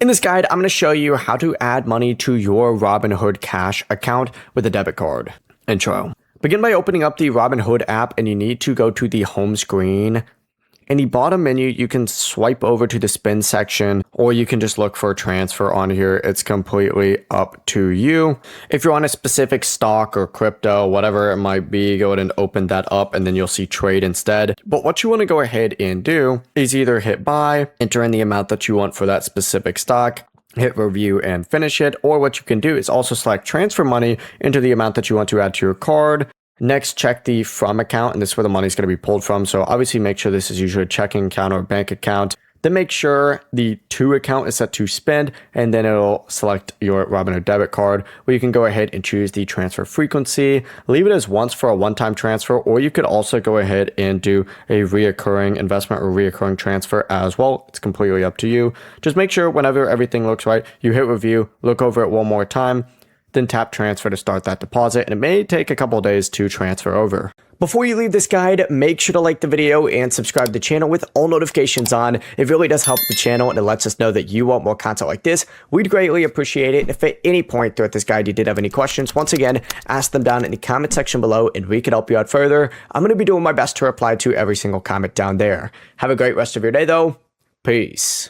In this guide, I'm going to show you how to add money to your Robinhood Cash account with a debit card. Intro. Begin by opening up the Robinhood app, and you need to go to the home screen. In the bottom menu, you can swipe over to the spend section, or you can just look for a transfer on here. It's completely up to you. If you're on a specific stock or crypto, whatever it might be, go ahead and open that up, and then you'll see trade instead. But what you want to go ahead and do is either hit buy, enter in the amount that you want for that specific stock, hit review and finish it, or what you can do is also select transfer money into the amount that you want to add to your card. Next, check the from account, and this is where the money is going to be pulled from. So obviously make sure this is usually a checking account or a bank account. Then make sure the to account is set to spend, and then it'll select your Robinhood debit card, where you can go ahead and choose the transfer frequency. Leave it as once for a one-time transfer, or you could also go ahead and do a reoccurring investment or reoccurring transfer as well. It's completely up to you. Just make sure whenever everything looks right, you hit review, look over it one more time, then tap transfer to start that deposit, and it may take a couple of days to transfer over. Before you leave this guide, make sure to like the video and subscribe to the channel with all notifications on. It really does help the channel, and it lets us know that you want more content like this. We'd greatly appreciate it. And if at any point throughout this guide you did have any questions, once again, ask them down in the comment section below, and we can help you out further. I'm going to be doing my best to reply to every single comment down there. Have a great rest of your day though. Peace.